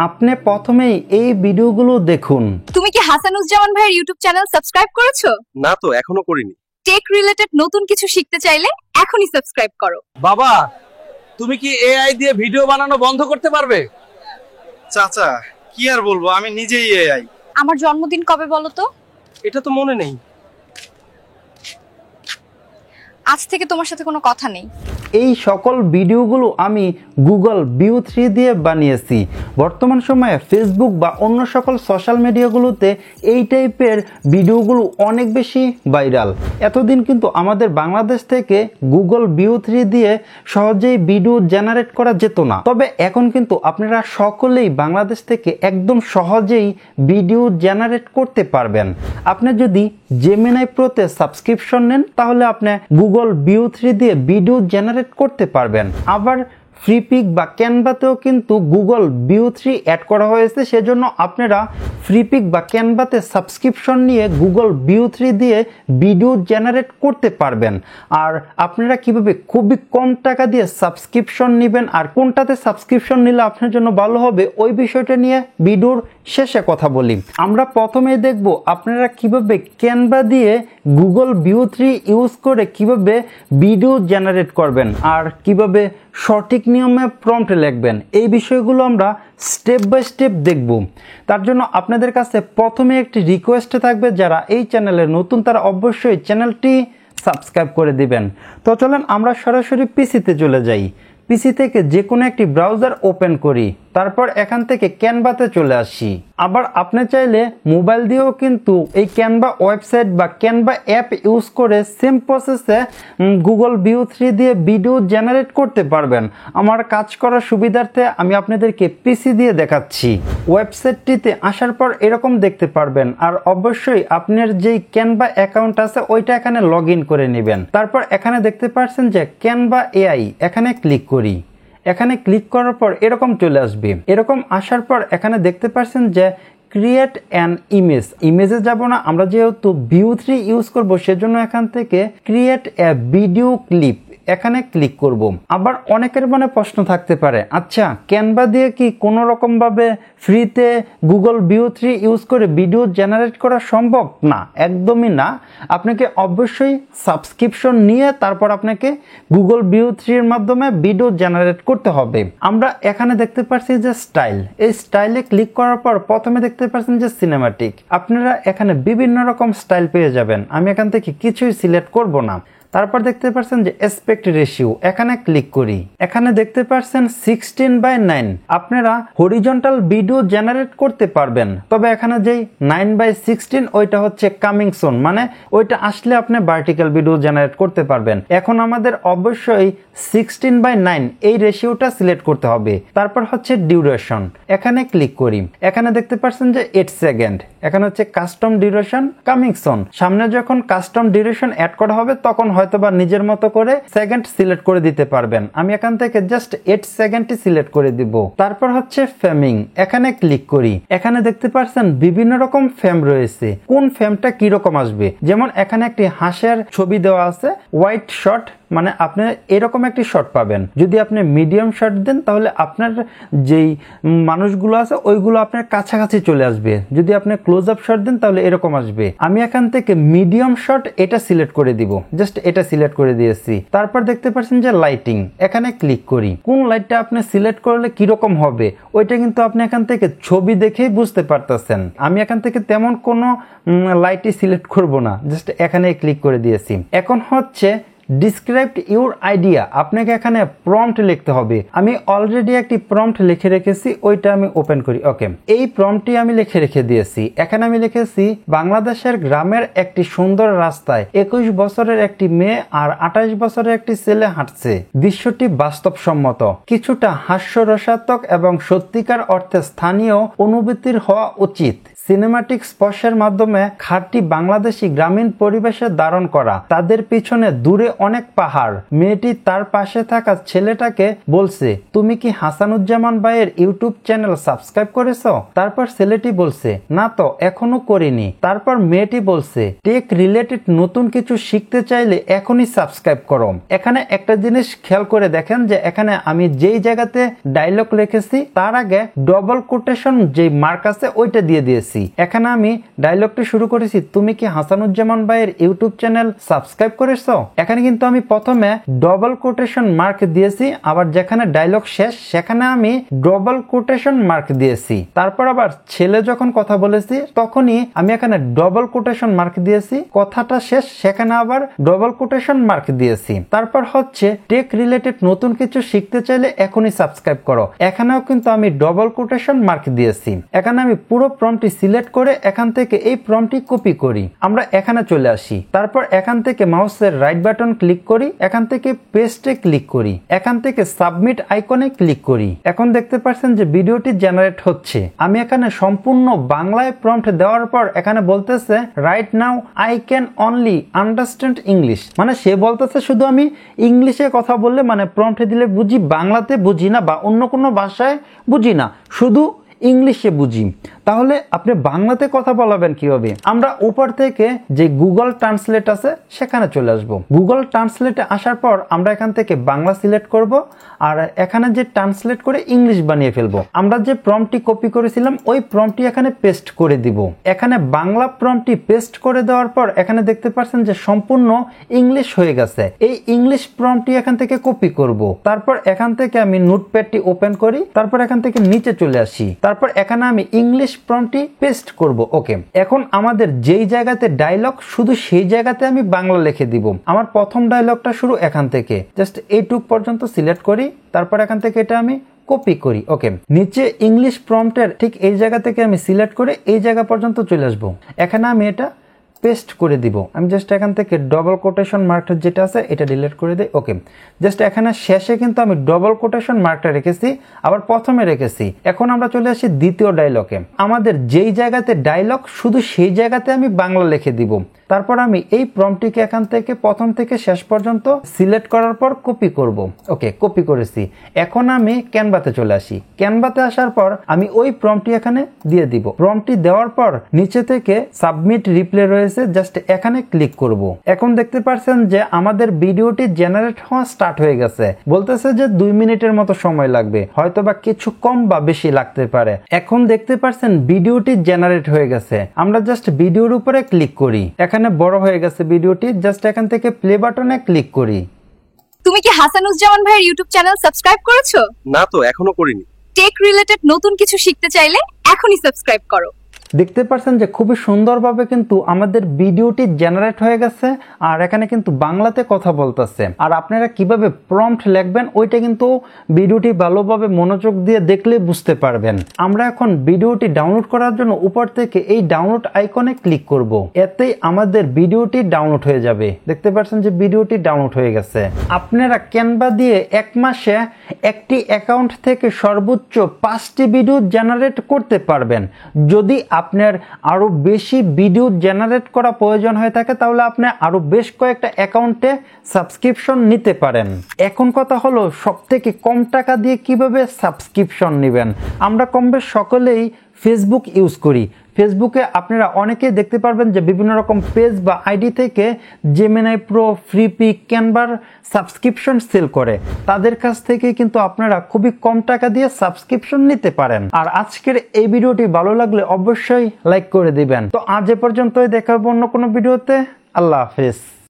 আপনি প্রথমেই এই ভিডিওগুলো দেখুন। তুমি কি হাসানুজ্জামান ভাইয়ের ইউটিউব চ্যানেল সাবস্ক্রাইব করেছো? না তো, এখনো করিনি। টেক রিলেটেড নতুন কিছু শিখতে চাইলে এখনই সাবস্ক্রাইব করো। বাবা, তুমি কি এআই দিয়ে ভিডিও বানানো বন্ধ করতে পারবে? চাচা, কি আর বলবো, আমি নিজেই এআই। আমার জন্মদিন কবে বলো তো? এটা তো মনে নেই। আজ থেকে তোমার সাথে কোনো কথা নেই। এই সকল ভিডিওগুলো আমি গুগল ভিউ 3 দিয়ে বানিয়েছি। বর্তমান সময়ে ফেসবুক বা অন্য সকল সোশ্যাল মিডিয়াগুলোতে এই টাইপের ভিডিওগুলো অনেক বেশি ভাইরাল। এতদিন কিন্তু আমাদের বাংলাদেশ থেকে গুগল ভিউ 3 দিয়ে সহজেই ভিডিও জেনারেট করা যেত না। তবে এখন কিন্তু আপনারা সকলেই বাংলাদেশ থেকে একদম সহজেই ভিডিও জেনারেট করতে পারবেন। আপনি যদি জেমিনাই প্রোতে সাবস্ক্রিপশন নেন তাহলে আপনি গুগল ভিউ 3 দিয়ে ভিডিও জেনারেট করতে পারবেন। আবার ফ্রিপিক বা ক্যানভাতেও কিন্তু গুগল ভিউ 3 অ্যাড করা হয়েছে, সেজন্য আপনারা ফ্রিপিক বা ক্যানভাতে সাবস্ক্রিপশন নিয়ে গুগল ভিউ 3 দিয়ে ভিডিও জেনারেট করতে পারবেন। আর আপনারা কিভাবে খুবই কম টাকা দিয়ে সাবস্ক্রিপশন নেবেন আর কোনটাতে সাবস্ক্রিপশন নিলে আপনার জন্য ভালো হবে ওই বিষয়টা নিয়ে ভিডিওর শেষে কথা বলি। আমরা প্রথমেই দেখব আপনারা কিভাবে ক্যানভা দিয়ে গুগল ভিউ 3 ইউজ করে কিভাবে ভিডিও জেনারেট করবেন আর কিভাবে সঠিক নিয়মে প্রম্পট লিখবেন। এই বিষয়গুলো আমরা স্টেপ বাই স্টেপ দেখব। তার জন্য আপনাদের কাছে প্রথমে একটি রিকোয়েস্ট থাকবে, যারা এই চ্যানেলে নতুন তারা অবশ্যই চ্যানেলটি সাবস্ক্রাইব করে দিবেন। তো চলেন আমরা সরাসরি পিসিতে চলে যাই। পিসি থেকে যে কোনো একটি ব্রাউজার ওপেন করি, তারপর এখান থেকে ক্যানভাতে চলে আসি। আবার আপনি চাইলে মোবাইল দিয়েও কিন্তু এই ক্যানভা ওয়েবসাইট বা ক্যানভা অ্যাপ ইউজ করে সেম প্রসেসে গুগল ভিউ 3 দিয়ে ভিডিও জেনারেট করতে পারবেন। আমার কাজ করার সুবিধার্থে আমি আপনাদেরকে পিসি দিয়ে দেখাচ্ছি। ওয়েবসাইটটিতে আসার পর এরকম দেখতে পারবেন, আর অবশ্যই আপনার যেই ক্যানভা অ্যাকাউন্ট আছে ওইটা এখানে লগ ইন করে নেবেন। তারপর এখানে দেখতে পাচ্ছেন যে ক্যানভা এআই, এখানে ক্লিক করি। এখানে ক্লিক করার পর এরকম চলে আসবে। এরকম আসার পর এখানে দেখতে পাচ্ছেন যে ক্রিয়েট অ্যান ইমেজে যাব না, আমরা যেহেতু ভিউ 3 ইউজ করব সেজন্য এখান থেকে ক্রিয়েট এ ভিডিও ক্লিপ এখানে ক্লিক করব। আবার অনেকের মনে প্রশ্ন থাকতে পারে, আচ্ছা ক্যানভা দিয়ে কি কোনো রকম ভাবে ফ্রিতে গুগল ভিউ 3 ইউজ করে ভিডিও জেনারেট করা সম্ভব? না, একদমই না। আপনাকে অবশ্যই সাবস্ক্রিপশন নিয়ে তারপর আপনাকে গুগল ভিউ 3 এর মাধ্যমে ভিডিও জেনারেট করতে হবে। আমরা এখানে দেখতে পাচ্ছি যে স্টাইল, এই স্টাইলে ক্লিক করার পর প্রথমে দেখতে পাচ্ছেন যে সিনেমাটিক। আপনারা এখানে বিভিন্ন রকম স্টাইল পেয়ে যাবেন, আমি এখান থেকে কিছুই সিলেক্ট করব না। তারপর দেখতে পাচ্ছেন যে অ্যাসপেক্ট রেশিও, এখানে ক্লিক করি। এখানে দেখতে পাচ্ছেন 16:9। আপনারা হরিজন্টাল ভিডিও জেনারেট করতে পারবেন, তবে এখানে যেই 9:16 ওইটা হচ্ছে কামিং সুন, মানে ওইটা আসলে আপনি ভার্টিক্যাল ভিডিও জেনারেট করতে পারবেন। এখন আমাদের অবশ্যই 16:9 এই রেশিওটা সিলেক্ট করতে হবে। তারপর হচ্ছে ডিউরেশন, এখানে ক্লিক করি। এখানে দেখতে পাচ্ছেন যে 8 সেকেন্ড, এখানে হচ্ছে কাস্টম ডিউরেশন কামিং সুন। সামনে যখন কাস্টম ডিউরেশন অ্যাড করা হবে তখন হয়তোবা নিজের মতো করে সেকেন্ড সিলেক্ট করে দিতে পারবেন। আমি এখান থেকে জাস্ট 8 সেকেন্ডই সিলেক্ট করে দিব। তারপর হচ্ছে ফ্রেমিং, এখানে ক্লিক করি। এখানে দেখতে পাচ্ছেন বিভিন্ন রকম ফ্রেম রয়েছে, কোন ফ্রেমটা কি রকম আসবে। যেমন এখানে একটি হাঁসের ছবি দেওয়া আছে, হোয়াইট শট, মানে আপনি এরকম একটি শট পাবেন। যদি আপনি মিডিয়াম শট দেন তাহলে আপনার যেই মানুষগুলো আছে ওইগুলো আপনার কাছাকাছি চলে আসবে। যদি আপনি ক্লোজ আপ শট দেন তাহলে এরকম আসবে। আমি এখান থেকে মিডিয়াম শট এটা সিলেক্ট করে দিব, জাস্ট এটা সিলেক্ট করে দিয়েছি। তারপর দেখতে পাচ্ছেন যে লাইটিং, এখানে ক্লিক করি। কোন লাইটটা আপনি সিলেক্ট করলে কিরকম হবে ওইটা কিন্তু আপনি এখান থেকে ছবি দেখেই বুঝতে পারতেছেন। আমি এখান থেকে তেমন কোনো লাইটই সিলেক্ট করব না, জাস্ট এখানে ক্লিক করে দিয়েছি। এখন হচ্ছে ডিসক্রাইব ইউর আইডিয়া, আপনাকে এখানে প্রম্পট লিখতে হবে। আমি অলরেডি একটি প্রম্পট লিখে রেখেছি, ওইটা আমি ওপেন করি। ওকে, এই প্রম্পটটি আমি লিখে রেখে দিয়েছি। এখানে আমি লিখেছি বাংলাদেশের গ্রামের একটি সুন্দর রাস্তায় 21 বছরের একটি মেয়ে আর 28 বছরের একটি ছেলে হাঁটছে। দৃশ্যটি বাস্তবসম্মত, কিছুটা হাস্যরসাত্মক এবং সত্যিকার অর্থে স্থানীয় অনুভূতির হওয়া উচিত। সিনেমাটিক স্পর্শের মাধ্যমে খাঁটি বাংলাদেশি গ্রামীণ পরিবেশে ধারণ করা, তাদের পিছনে দূরে অনেক পাহাড়। মেয়েটি তার পাশে থাকা ছেলেটাকে বলছে, তুমি কি হাসানুজ্জামান ভাইয়ের ইউটিউব চ্যানেল সাবস্ক্রাইব করেছো? তারপর ছেলেটি বলছে, না তো এখনো করিনি। তারপর মেয়েটি বলছে, টেক রিলেটেড নতুন কিছু শিখতে চাইলে এখনই সাবস্ক্রাইব করো। এখানে একটা জিনিস খেয়াল করে দেখেন যে এখানে আমি যেই জায়গাতে ডায়লগ লিখেছি তার আগে ডবল কোটেশন যে মার্ক আছে ওইটা দিয়ে দিয়েছি। এখানে আমি ডায়লগটি শুরু করেছি, তুমি কি হাসানুজ্জামান ভাইয়ের ইউটিউব চ্যানেল সাবস্ক্রাইব করেছো? এখানে কিন্তু আমি প্রথমে ডবল কোটেশন মার্ক দিয়েছি, আবার যেখানে ডায়লগ শেষ সেখানে আমি ডবল কোটেশন মার্ক দিয়েছি। তারপর আবার ছেলে যখন কথা বলেছি তখনই আমি এখানে ডবল কোটেশন মার্ক দিয়েছি, কথাটা শেষ সেখানে আবার ডবল কোটেশন মার্ক দিয়েছি। তারপর হচ্ছে টেক রিলেটেড নতুন কিছু শিখতে চাইলে এখনই সাবস্ক্রাইব করো, এখানেও কিন্তু আমি ডবল কোটেশন মার্ক দিয়েছি। এখানে আমি পুরো প্রম্পটটি সিলেক্ট করে এখান থেকে এই প্রম্পটটি কপি করি। আমরা এখানে চলে আসি, তারপর এখান থেকে মাউসের রাইট বাটন ক্লিক করি, এখান থেকে পেস্টে ক্লিক করি, এখান থেকে সাবমিট আইকনে ক্লিক করি। এখন দেখতে পাচ্ছেন যে ভিডিওটি জেনারেট হচ্ছে। আমি এখানে সম্পূর্ণ বাংলায় প্রম্পট দেওয়ার পর এখানে বলতেছে right now I can only understand English, মানে সে বলতেছে শুধু আমি ইংলিশে কথা বললে মানে প্রম্পট দিলে বুঝি, বাংলাতে বুঝি না বা অন্য কোনো ভাষায় বুঝি না, শুধু ইংলিশে বুঝি। তাহলে আপনি বাংলাতে কথা বলাবেন কিভাবে? আমরা উপর থেকে যে গুগল ট্রান্সলেট আছে সেখানে চলে আসব। গুগল ট্রান্সলেটে আসার পর আমরা এখান থেকে বাংলা সিলেক্ট করব, আর এখানে যে ট্রান্সলেট করে ইংলিশ বানিয়ে ফেলবো। আমরা যে প্রম্পটটি কপি করেছিলাম ওই প্রম্পটটি এখানে পেস্ট করে দিব। এখানে বাংলা প্রম্পটটি পেস্ট করে দেওয়ার পর এখানে দেখতে পাচ্ছেন যে সম্পূর্ণ ইংলিশ হয়ে গেছে। এই ইংলিশ প্রম্পটটি এখান থেকে কপি করব। তারপর এখান থেকে আমি নোটপ্যাডটি ওপেন করি, তারপর এখান থেকে নিচে চলে আসি, তারপর এখানে আমি ইংলিশ প্রম্পটটি পেস্ট করব। ওকে, এখন আমাদের যেই জায়গাতে ডায়লগ শুধু সেই জায়গাতে আমি বাংলা লিখে দিব। আমার প্রথম ডায়লগটা শুরু এখান থেকে, জাস্ট এইটুক পর্যন্ত সিলেক্ট করি, তারপর এখান থেকে এটা আমি কপি করি। ওকে, নিচে ইংলিশ প্রম্পটের ঠিক এই জায়গা থেকে আমি সিলেক্ট করে এই জায়গা পর্যন্ত চলে আসব। এখানে আমি এটা পেস্ট করে দিব। আমি জাস্ট এখান থেকে ডবল কোটেশন মার্কটা যেটা আছে এটা ডিলিট করে দিই। ওকে, জাস্ট এখানে শেষে কিন্তু আমি ডবল কোটেশন মার্কটা রেখেছি, আবার প্রথমে রেখেছি। এখন আমরা চলে আসি দ্বিতীয় ডায়লগে। আমাদের যেই জায়গাতে ডায়লগ শুধু সেই জায়গাতে আমি বাংলা লিখে দিব। তারপর আমি এই প্রম্পটটিকে এখান থেকে প্রথম থেকে শেষ পর্যন্ত সিলেক্ট করার পর কপি করব। ওকে, কপি করেছি। এখন আমি ক্যানভাতে চলে আসি। ক্যানভাতে আসার পর আমি ওই প্রম্পটটি এখানে দিয়ে দিব। প্রম্পটটি দেওয়ার পর নিচে থেকে সাবমিট রিপ্লে রয়েছে, জাস্ট এখানে ক্লিক করব। এখন দেখতে পাচ্ছেন যে আমাদের ভিডিওটি জেনারেট হওয়া স্টার্ট হয়ে গেছে। বলতেছে যে 2 মিনিটের মতো সময় লাগবে, হয়তো বা কিছু কম বা বেশি লাগতে পারে। এখন দেখতে পাচ্ছেন ভিডিওটি জেনারেট হয়ে গেছে। আমরা জাস্ট ভিডিওর উপরে ক্লিক করি, এখানে বড় হয়ে গেছে ভিডিওটি, জাস্ট এখান থেকে প্লে বাটনে ক্লিক করি। তুমি কি হাসানুজ্জামান ভাইয়ের ইউটিউব চ্যানেল সাবস্ক্রাইব করেছো? না তো এখনো করিনি। টেক রিলেটেড নতুন কিছু শিখতে চাইলে এখনই সাবস্ক্রাইব করো। দেখতে পাচ্ছেন যে খুবই সুন্দরভাবে কিন্তু আমাদের ভিডিওটি জেনারেট হয়ে গেছে, আর এখানে কিন্তু বাংলাতে কথা বলতেছে। আর আপনারা কিভাবে প্রম্পট লিখবেন ওইটা কিন্তু ভিডিওটি ভালোভাবে মনোযোগ দিয়ে দেখলে বুঝতে পারবেন। আমরা এখন ভিডিওটি ডাউনলোড করার জন্য উপর থেকে এই ডাউনলোড আইকনে ক্লিক করব। এতেই আমাদের ভিডিওটি ডাউনলোড হয়ে যাবে। দেখতে পাচ্ছেন যে ভিডিওটি ডাউনলোড হয়ে গেছে। আপনারা ক্যানভা দিয়ে 1 মাসে একটি অ্যাকাউন্ট থেকে সর্বোচ্চ 5টি ভিডিও জেনারেট করতে পারবেন। যদি আপনার আরো বেশি ভিডিও জেনারেট করা প্রয়োজন হয়ে থাকে তাহলে আপনি আরো বেশ কয়েকটা অ্যাকাউন্টে সাবস্ক্রিপশন নিতে পারেন। এখন কথা হলো সবথেকে কম টাকা দিয়ে কিভাবে সাবস্ক্রিপশন নেবেন। আমরা কমবেশ সকলেই ফেসবুক ইউজ করি। ফেসবুকে আপনারা অনেকেই দেখতে পারবেন যে বিভিন্ন রকম পেজ বা আইডি থেকে জেমিনাই প্রো, ফ্রিপিক, ক্যানভার সাবস্ক্রিপশন সেল করে। তাদের কাছ থেকে কিন্তু আপনারা খুবই কম টাকা দিয়ে সাবস্ক্রিপশন নিতে পারেন। আর আজকের এই ভিডিওটি ভালো লাগলে অবশ্যই লাইক করে দিবেন। তো আজ এ পর্যন্তই, দেখা হবে অন্য কোনো ভিডিওতে। আল্লাহ হাফেজ।